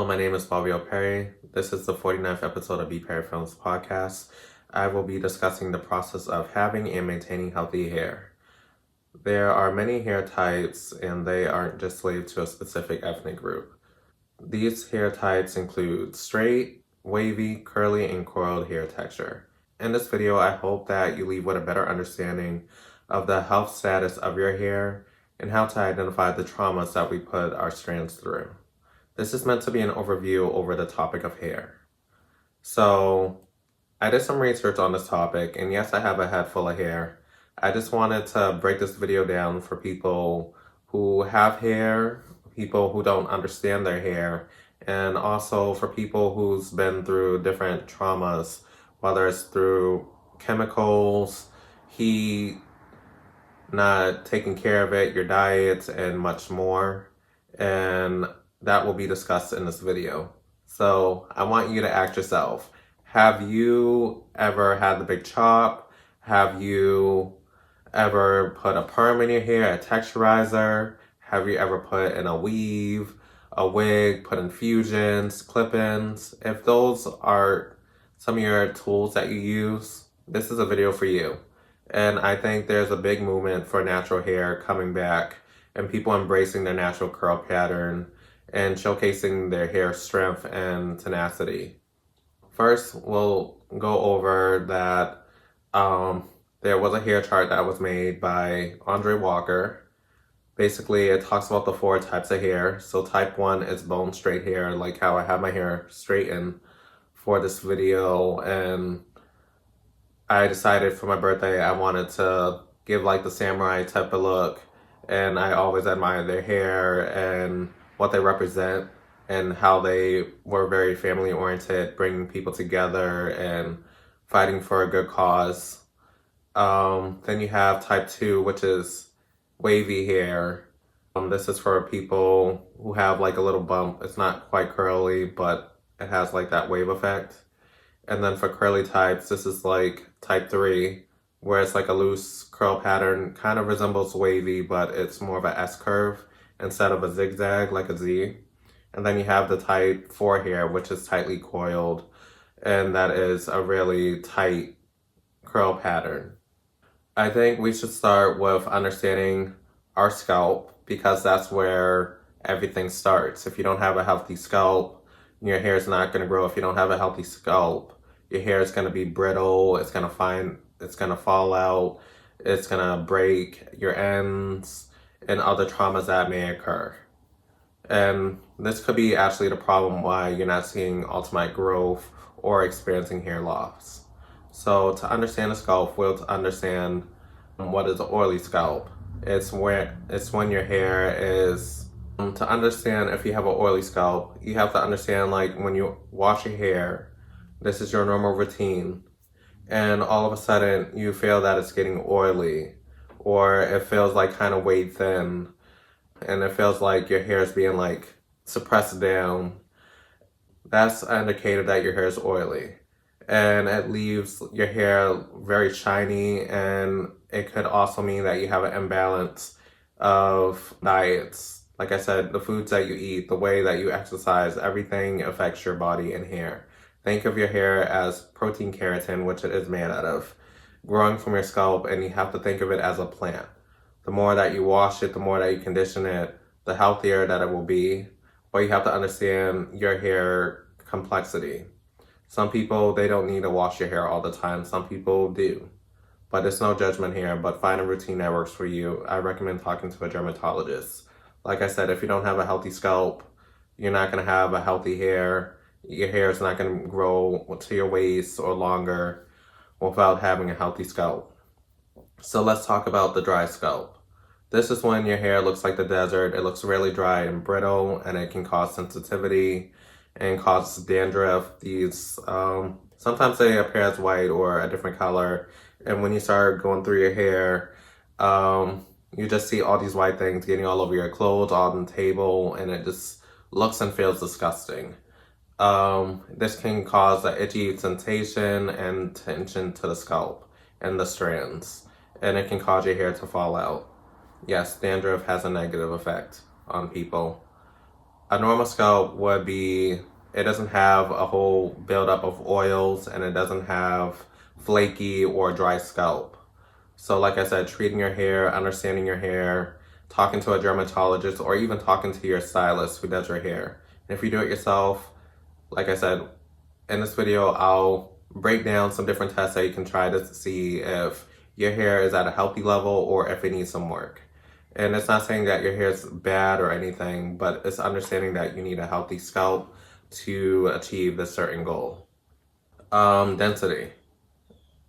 Hello, my name is Perry. This is the 49th episode of BPerryFilms Podcast. I will be discussing the process of having and maintaining healthy hair. There are many hair types, and they aren't just slave to a specific ethnic group. These hair types include straight, wavy, curly, and coiled hair texture. In this video, I hope that you leave with a better understanding of the health status of your hair and how to identify the traumas that we put our strands through. This is meant to be an overview over the topic of hair. So, I did some research on this topic, and yes, I have a head full of hair. I just wanted to break this video down for people who have hair, people who don't understand their hair, and also for people who's been through different traumas, whether it's through chemicals, heat, not taking care of it, your diet, and much more. And that will be discussed in this video. So I want you to ask yourself, have you ever had the big chop? Have you ever put a perm in your hair, a texturizer? Have you ever put in a weave, a wig, put infusions, clip-ins? If those are some of your tools that you use, this is a video for you. And I think there's a big movement for natural hair coming back and people embracing their natural curl pattern and showcasing their hair strength and tenacity. First, we'll go over that there was a hair chart that was made by Andre Walker. Basically, it talks about the 4 types of hair. So type 1 is bone straight hair, like how I have my hair straightened for this video. And I decided for my birthday I wanted to give like the samurai type of look. And I always admire their hair and what they represent and how they were very family oriented, bringing people together and fighting for a good cause. Then you have type 2, which is wavy hair. This is for people who have like a little bump. It's not quite curly, but it has like that wave effect. And then for curly types, this is like type 3, where it's like a loose curl pattern, kind of resembles wavy, but it's more of a S curve instead of a zigzag like a Z. And then you have the type 4 hair, which is tightly coiled, and that is a really tight curl pattern. I think we should start with understanding our scalp, because that's where everything starts. If you don't have a healthy scalp, your hair is not going to grow. If you don't have a healthy scalp, your hair is going to be brittle, it's going to fall out, it's going to break your ends, and other traumas that may occur. And this could be actually the problem why you're not seeing ultimate growth or experiencing hair loss. So to understand the scalp, we'll understand what is an oily scalp. It's when your hair is, to understand if you have an oily scalp, you have to understand like when you wash your hair, this is your normal routine, and all of a sudden you feel that it's getting oily, or it feels like kind of weighed thin, and it feels like your hair is being like suppressed down. That's an indicator that your hair is oily, and it leaves your hair very shiny, and it could also mean that you have an imbalance of diets. Like I said, the foods that you eat, the way that you exercise, everything affects your body and hair. Think of your hair as protein keratin, which it is made out of, growing from your scalp, and you have to think of it as a plant. The more that you wash it, the more that you condition it, the healthier that it will be. But you have to understand your hair complexity. Some people, they don't need to wash your hair all the time. Some people do. But there's no judgment here, but find a routine that works for you. I recommend talking to a dermatologist. Like I said, if you don't have a healthy scalp, you're not going to have a healthy hair. Your hair is not going to grow to your waist or longer without having a healthy scalp. So let's talk about the dry scalp. This is when your hair looks like the desert. It looks really dry and brittle, and it can cause sensitivity and cause dandruff. These sometimes they appear as white or a different color, and when you start going through your hair, you just see all these white things getting all over your clothes, all on the table, and it just looks and feels disgusting. This can cause an itchy sensation and tension to the scalp and the strands, and it can cause your hair to fall out. Yes, dandruff has a negative effect on people. A normal scalp would be, it doesn't have a whole buildup of oils and it doesn't have flaky or dry scalp. So like I said, treating your hair, understanding your hair, talking to a dermatologist, or even talking to your stylist who does your hair. And if you do it yourself, like I said, in this video, I'll break down some different tests that you can try to see if your hair is at a healthy level or if it needs some work. And it's not saying that your hair is bad or anything, but it's understanding that you need a healthy scalp to achieve this certain goal. Density.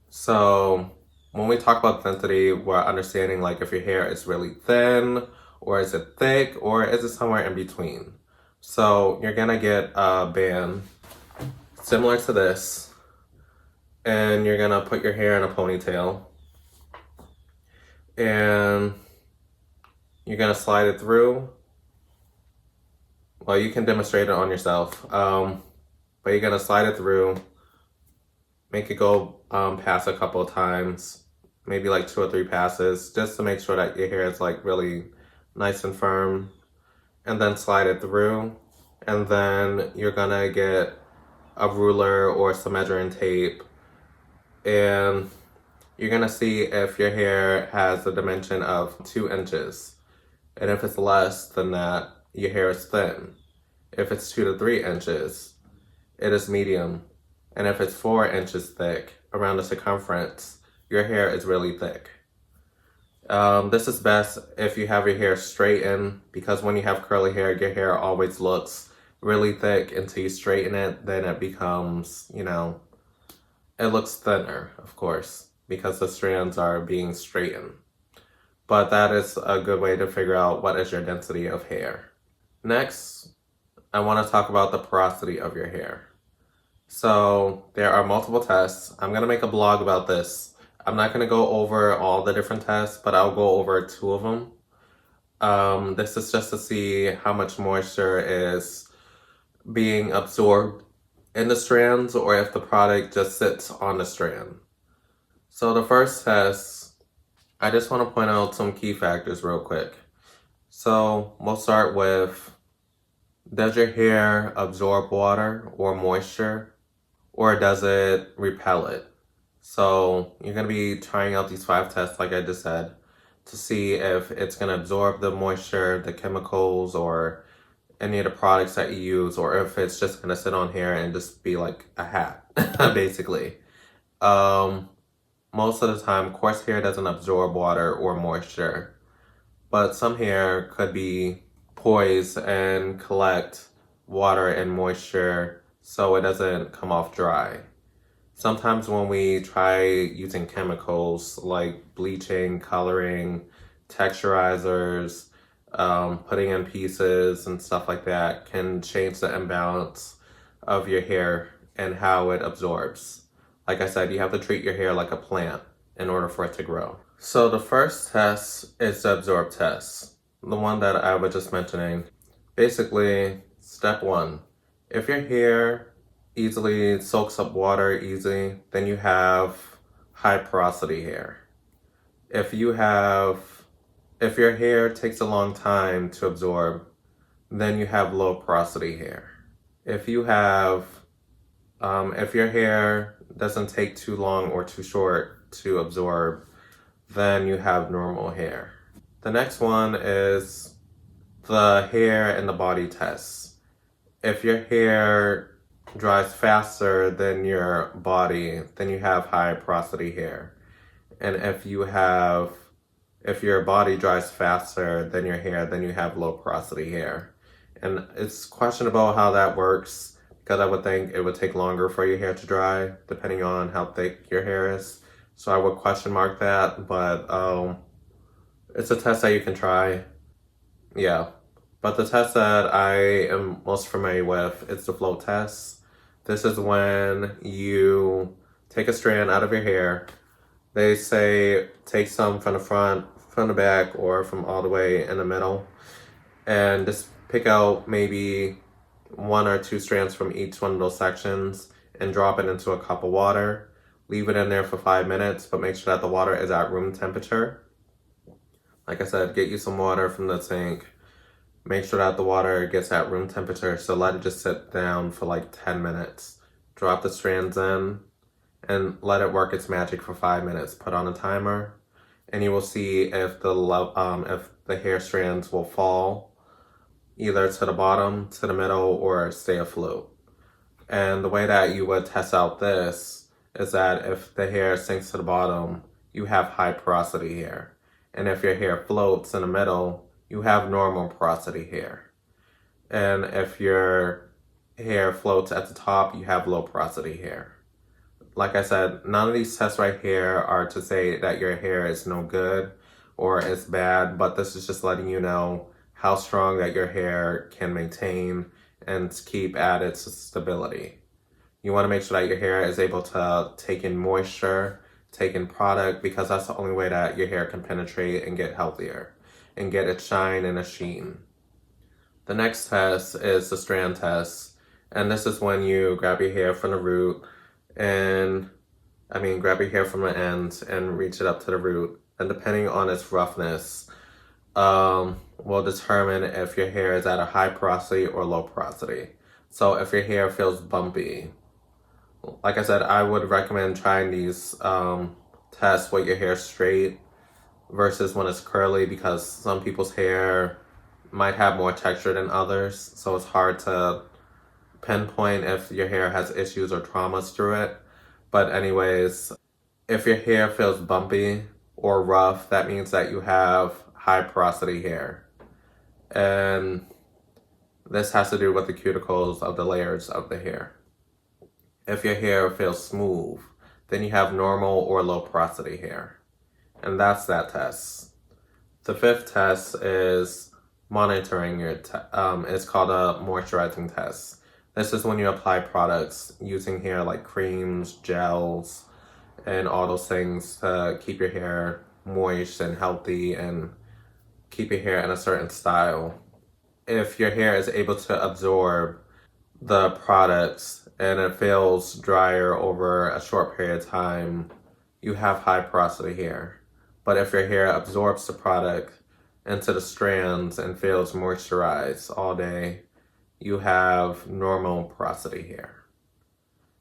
So when we talk about density, we're understanding like if your hair is really thin, or is it thick, or is it somewhere in between. So you're gonna get a band similar to this, and you're gonna put your hair in a ponytail, and you're gonna slide it through. Well, you can demonstrate it on yourself, but you're gonna slide it through, make it go past a couple of times, maybe like 2 or 3 passes, just to make sure that your hair is like really nice and firm, and then slide it through. And then you're gonna get a ruler or some measuring tape, and you're gonna see if your hair has a dimension of 2 inches. And if it's less than that, your hair is thin. If it's 2 to 3 inches, it is medium. And if it's 4 inches thick around the circumference, your hair is really thick. This is best if you have your hair straightened, because when you have curly hair, your hair always looks really thick until you straighten it. Then it becomes, it looks thinner, of course, because the strands are being straightened. But that is a good way to figure out what is your density of hair. Next, I want to talk about the porosity of your hair. So there are multiple tests. I'm going to make a blog about this. I'm not going to go over all the different tests, but I'll go over 2 of them. This is just to see how much moisture is being absorbed in the strands, or if the product just sits on the strand. So the first test, I just want to point out some key factors real quick. So we'll start with, does your hair absorb water or moisture, or does it repel it? So you're going to be trying out these 5 tests, like I just said, to see if it's going to absorb the moisture, the chemicals, or any of the products that you use, or if it's just going to sit on here and just be like a hat, basically. Most of the time, coarse hair doesn't absorb water or moisture, but some hair could be poised and collect water and moisture so it doesn't come off dry. Sometimes when we try using chemicals like bleaching, coloring, texturizers, putting in pieces and stuff like that can change the imbalance of your hair and how it absorbs. Like I said, you have to treat your hair like a plant in order for it to grow. So the first test is the absorb test, the one that I was just mentioning. Basically, step 1, if your hair easily soaks up water easily, then you have high porosity hair. If your hair takes a long time to absorb, then you have low porosity hair. If your hair doesn't take too long or too short to absorb, then you have normal hair. The next one is the hair and the body tests. If your hair dries faster than your body, then you have high porosity hair. And if your body dries faster than your hair, then you have low porosity hair. And it's questionable how that works, because I would think it would take longer for your hair to dry, depending on how thick your hair is. So I would question mark that, but it's a test that you can try. Yeah. But the test that I am most familiar with is the float test. This is when you take a strand out of your hair. They say take some from the front, from the back, or from all the way in the middle. And just pick out maybe 1 or 2 strands from each one of those sections and drop it into a cup of water. Leave it in there for 5 minutes, but make sure that the water is at room temperature. Like I said, get you some water from the sink Make sure that the water gets at room temperature, so let it just sit down for like 10 minutes. Drop the strands in and let it work its magic for 5 minutes. Put on a timer, and you will see if the hair strands will fall either to the bottom, to the middle, or stay afloat. And the way that you would test out this is that if the hair sinks to the bottom, you have high porosity hair. And if your hair floats in the middle, you have normal porosity hair. And if your hair floats at the top, you have low porosity hair. Like I said, none of these tests right here are to say that your hair is no good or is bad, but this is just letting you know how strong that your hair can maintain and keep at its stability. You want to make sure that your hair is able to take in moisture, take in product, because that's the only way that your hair can penetrate and get healthier and get its shine and a sheen. The next test is the strand test, and this is when you grab your hair from the root grab your hair from the ends and reach it up to the root, and depending on its roughness, will determine if your hair is at a high porosity or low porosity. So if your hair feels bumpy, like I said, I would recommend trying these tests with your hair straight versus when it's curly, because some people's hair might have more texture than others, so it's hard to pinpoint if your hair has issues or traumas through it. But anyways, if your hair feels bumpy or rough, that means that you have high porosity hair. And this has to do with the cuticles of the layers of the hair. If your hair feels smooth, then you have normal or low porosity hair. And that's that test. The fifth test is monitoring your it's called a moisturizing test. This is when you apply products using hair like creams, gels, and all those things to keep your hair moist and healthy and keep your hair in a certain style. If your hair is able to absorb the products and it feels drier over a short period of time, you have high porosity hair. But if your hair absorbs the product into the strands and feels moisturized all day, you have normal porosity hair.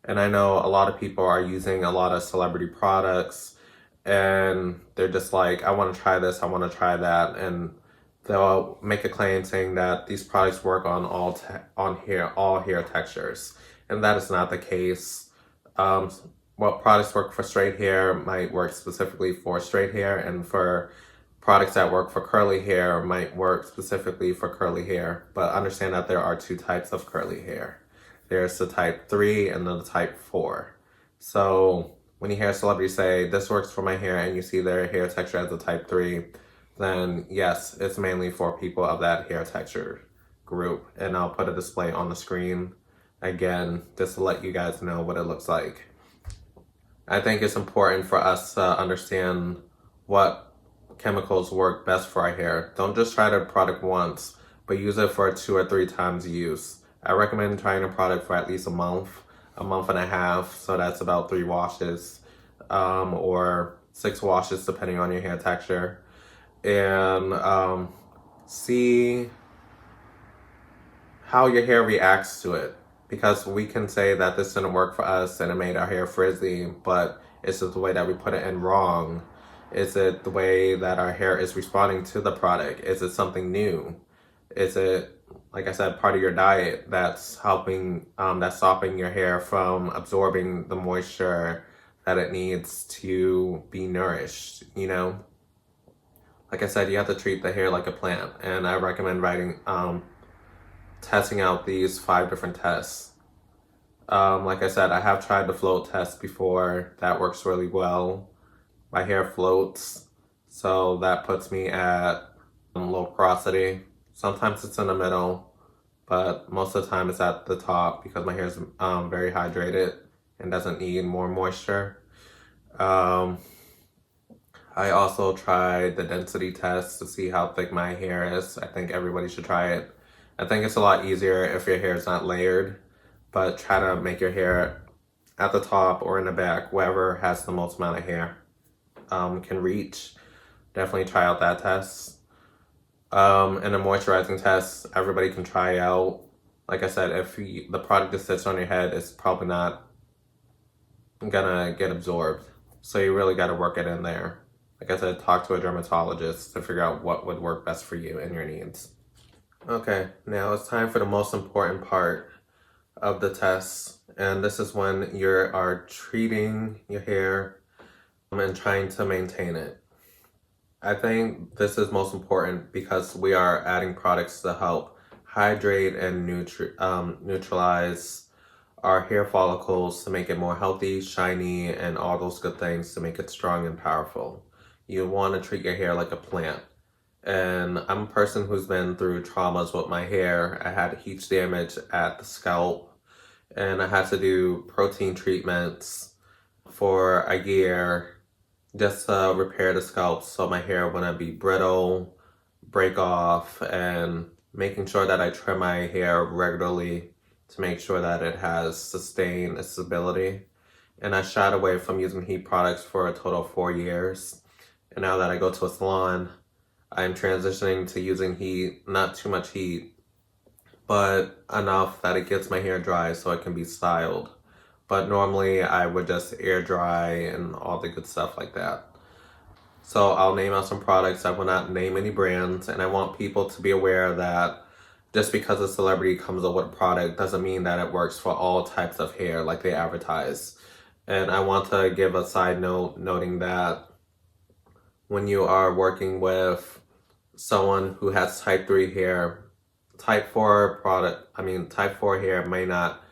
And I know a lot of people are using a lot of celebrity products and they're just like, I want to try this, I want to try that, and they'll make a claim saying that these products work on all hair textures, and that is not the case. What products work for straight hair might work specifically for straight hair, and for products that work for curly hair might work specifically for curly hair. But understand that there are two types of curly hair. There's the type 3 and then the type 4. So when you hear a celebrity say, this works for my hair, and you see their hair texture as a type 3, then yes, it's mainly for people of that hair texture group. And I'll put a display on the screen again, just to let you guys know what it looks like. I think it's important for us to understand what chemicals work best for our hair. Don't just try the product once, but use it for 2 or 3 times use. I recommend trying a product for at least a month and a half, so that's about 3 washes, or 6 washes depending on your hair texture, and see how your hair reacts to it. Because we can say that this didn't work for us and it made our hair frizzy, but is it the way that we put it in wrong? Is it the way that our hair is responding to the product? Is it something new? Is it, like I said, part of your diet that's helping, that's stopping your hair from absorbing the moisture that it needs to be nourished, you know? Like I said, you have to treat the hair like a plant, and I recommend testing out these 5 different tests. Like I said, I have tried the float test before. That works really well. My hair floats, so that puts me at low porosity. Sometimes it's in the middle, but most of the time it's at the top because my hair is very hydrated and doesn't need more moisture. I also tried the density test to see how thick my hair is. I think everybody should try it. I think it's a lot easier if your hair is not layered, but try to make your hair at the top or in the back, wherever has the most amount of hair can reach. Definitely try out that test. And a moisturizing test, everybody can try out. Like I said, if the product that sits on your head is probably not gonna get absorbed. So you really got to work it in there. Like I said, talk to a dermatologist to figure out what would work best for you and your needs. Okay, now it's time for the most important part of the test. And this is when you are treating your hair and trying to maintain it. I think this is most important because we are adding products to help hydrate and neutralize our hair follicles to make it more healthy, shiny, and all those good things to make it strong and powerful. You want to treat your hair like a plant. And I'm a person who's been through traumas with my hair. I had huge damage at the scalp, and I had to do protein treatments for a year just to repair the scalp so my hair wouldn't be brittle, break off, and making sure that I trim my hair regularly to make sure that it has sustained stability. And I shied away from using heat products for a total of 4 years. And now that I go to a salon, I'm transitioning to using heat, not too much heat, but enough that it gets my hair dry so it can be styled. But normally I would just air dry and all the good stuff like that. So I'll name out some products. I will not name any brands, and I want people to be aware that just because a celebrity comes up with a product doesn't mean that it works for all types of hair like they advertise. And I want to give a side note noting that when you are working with someone who has type 3 hair, type 4 hair may not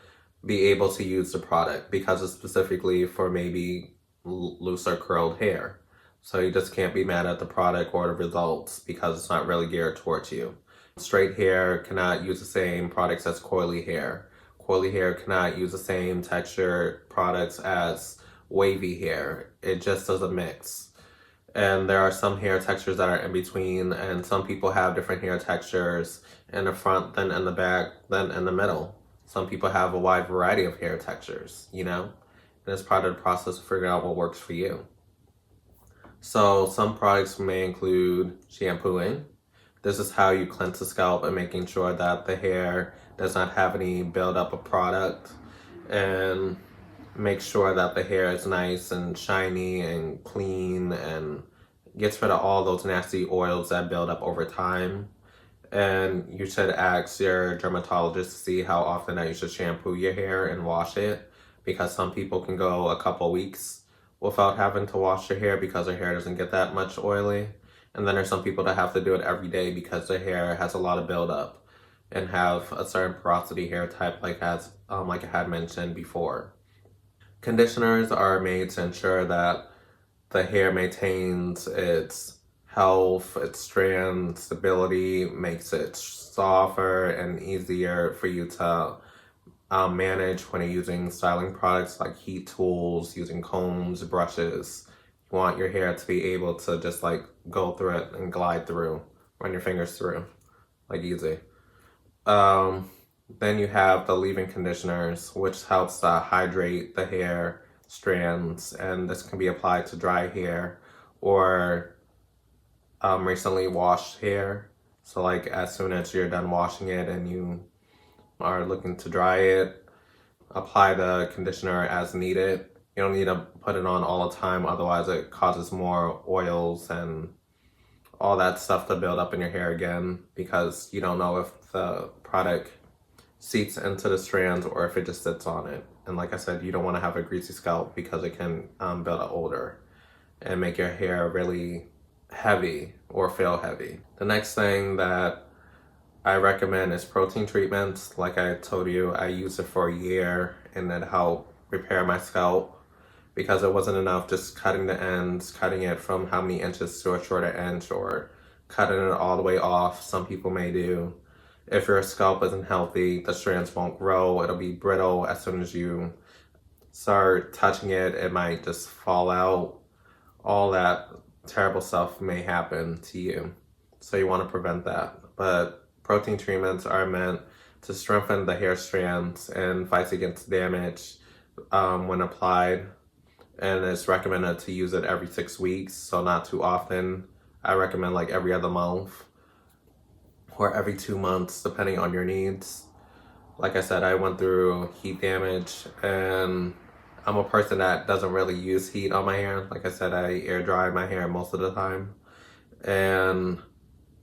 be able to use the product because it's specifically for maybe looser curled hair. So you just can't be mad at the product or the results because it's not really geared towards you. Straight hair cannot use the same products as coily hair. Coily hair cannot use the same texture products as wavy hair. It just doesn't mix. And there are some hair textures that are in between, and some people have different hair textures in the front than in the back than in the middle. Some people have a wide variety of hair textures, and it's part of the process of figuring out what works for you. So some products may include shampooing. This is how you cleanse the scalp and making sure that the hair does not have any buildup of product, and make sure that the hair is nice and shiny and clean and gets rid of all those nasty oils that build up over time. And you should ask your dermatologist to see how often that you should shampoo your hair and wash it, because some people can go a couple weeks without having to wash their hair because their hair doesn't get that much oily. And then there's some people that have to do it every day because their hair has a lot of buildup and have a certain porosity hair type like I had mentioned before. Conditioners are made to ensure that the hair maintains its health, its strand stability, makes it softer and easier for you to manage when you're using styling products like heat tools, using combs, brushes. You want your hair to be able to just like go through it and glide through, run your fingers through, like easy. Then you have the leave-in conditioners, which helps to hydrate the hair strands, and this can be applied to dry hair or recently washed hair. So like as soon as you're done washing it and you are looking to dry it, apply the conditioner as needed. You don't need to put it on all the time, otherwise it causes more oils and all that stuff to build up in your hair again, because you don't know if the product seeps into the strands or if it just sits on it. And like I said, you don't want to have a greasy scalp because it can build up odor and make your hair really heavy or feel heavy. The next thing that I recommend is protein treatments. Like I told you, I used it for a year and it helped repair my scalp because it wasn't enough just cutting the ends, cutting it from how many inches to a shorter inch, or cutting it all the way off. Some people may do. If your scalp isn't healthy, the strands won't grow. It'll be brittle. As soon as you start touching it, it might just fall out. All that terrible stuff may happen to you. So you want to prevent that. But protein treatments are meant to strengthen the hair strands and fight against damage when applied. And it's recommended to use it every 6 weeks, so not too often. I recommend like every other month. or every 2 months, depending on your needs. Like I said, I went through heat damage, and I'm a person that doesn't really use heat on my hair. Like I said, I air dry my hair most of the time. And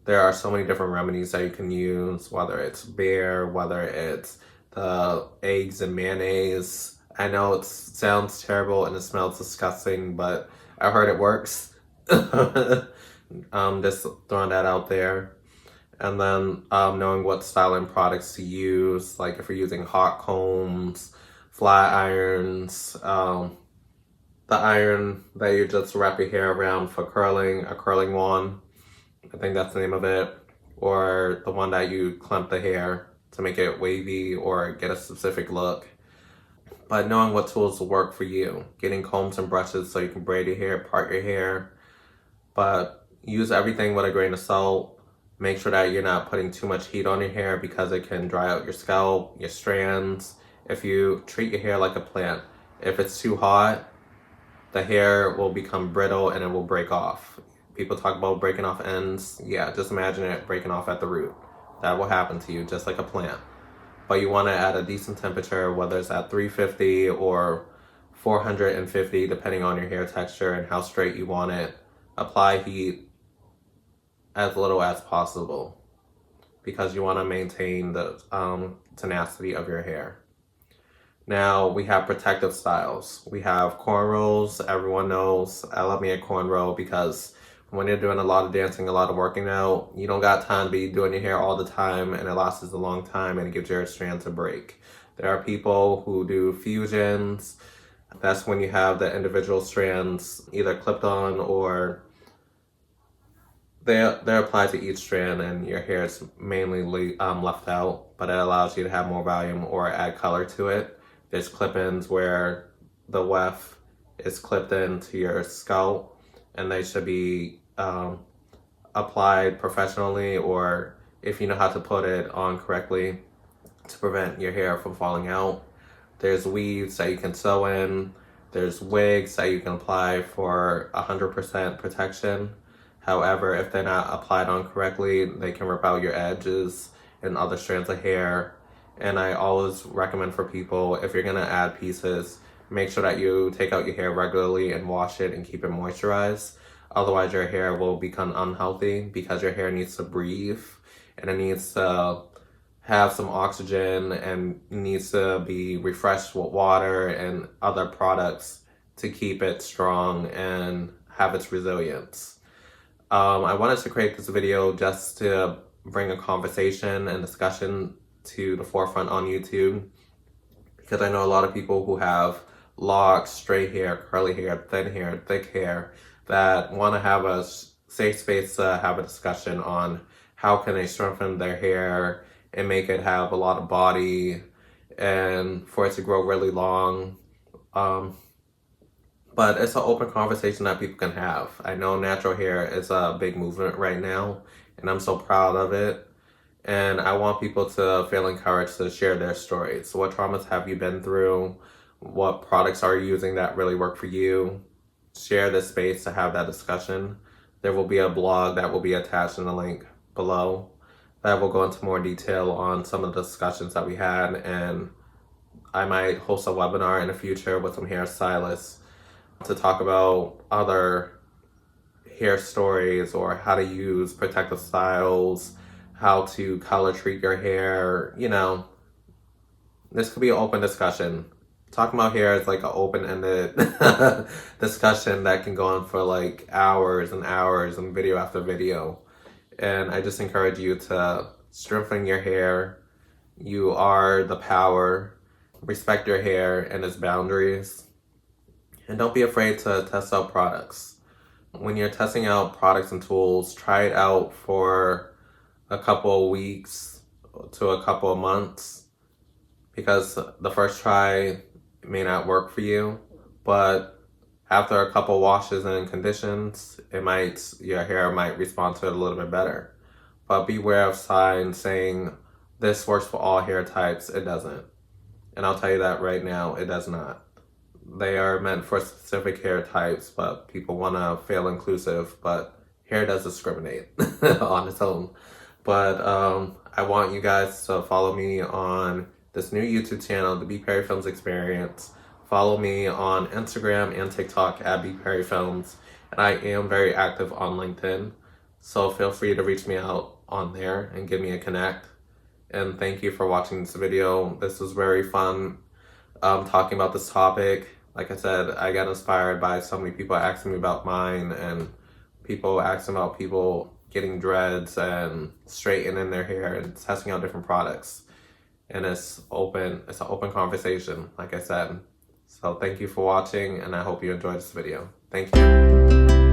there are so many different remedies that you can use, whether it's beer, whether it's the eggs and mayonnaise. I know it sounds terrible and it smells disgusting, but I heard it works. Just throwing that out there. And then knowing what styling products to use, like if you're using hot combs, flat irons, the iron that you just wrap your hair around for curling, a curling wand, I think that's the name of it, or the one that you clamp the hair to make it wavy or get a specific look. But knowing what tools will work for you, getting combs and brushes so you can braid your hair, part your hair, but use everything with a grain of salt. Make sure that you're not putting too much heat on your hair because it can dry out your scalp, your strands. If you treat your hair like a plant, if it's too hot, the hair will become brittle and it will break off. People talk about breaking off ends. Yeah, just imagine it breaking off at the root. That will happen to you just like a plant. But you want to add a decent temperature, whether it's at 350 or 450, depending on your hair texture and how straight you want it. Apply heat as little as possible because you want to maintain the tenacity of your hair. Now we have protective styles. We have cornrows. Everyone knows I love me a cornrow because when you're doing a lot of dancing, a lot of working out, you don't got time to be doing your hair all the time, and it lasts a long time and it gives your strands a break. There are people who do fusions. That's when you have the individual strands either clipped on or they're applied to each strand, and your hair is mainly left out, but it allows you to have more volume or add color to it. There's clip-ins where the weft is clipped into your scalp, and they should be applied professionally, or if you know how to put it on correctly to prevent your hair from falling out. There's weaves that you can sew in. There's wigs that you can apply for 100% protection. However, if they're not applied on correctly, they can rip out your edges and other strands of hair. And I always recommend for people, if you're gonna add pieces, make sure that you take out your hair regularly and wash it and keep it moisturized. Otherwise, your hair will become unhealthy because your hair needs to breathe and it needs to have some oxygen and needs to be refreshed with water and other products to keep it strong and have its resilience. I wanted to create this video just to bring a conversation and discussion to the forefront on YouTube, because I know a lot of people who have locks, straight hair, curly hair, thin hair, thick hair, that want to have a safe space to have a discussion on how can they strengthen their hair and make it have a lot of body and for it to grow really long. But it's an open conversation that people can have. I know natural hair is a big movement right now, and I'm so proud of it. And I want people to feel encouraged to share their stories. So what traumas have you been through? What products are you using that really work for you? Share the space to have that discussion. There will be a blog that will be attached in the link below that will go into more detail on some of the discussions that we had. And I might host a webinar in the future with some hairstylists to talk about other hair stories or how to use protective styles, how to color treat your hair. You know, this could be an open discussion. Talking about hair is like an open-ended discussion that can go on for like hours and hours and video after video. And I just encourage you to strengthen your hair. You are the power. Respect your hair and its boundaries. And don't be afraid to test out products. When you're testing out products and tools, try it out for a couple of weeks to a couple of months, because the first try may not work for you, but after a couple washes and conditions, your hair might respond to it a little bit better. But beware of signs saying this works for all hair types. It doesn't. And I'll tell you that right now, it does not. They are meant for specific hair types, but people want to feel inclusive, but hair does discriminate on its own. But I want you guys to follow me on this new YouTube channel, the BPerryFilms Experience. Follow me on Instagram and TikTok at BPerryFilms. And I am very active on LinkedIn. So feel free to reach me out on there and give me a connect. And thank you for watching this video. This was very fun talking about this topic. Like I said, I got inspired by so many people asking me about mine, and people asking about people getting dreads and straightening their hair and testing out different products. And it's an open conversation, like I said. So thank you for watching, and I hope you enjoyed this video. Thank you.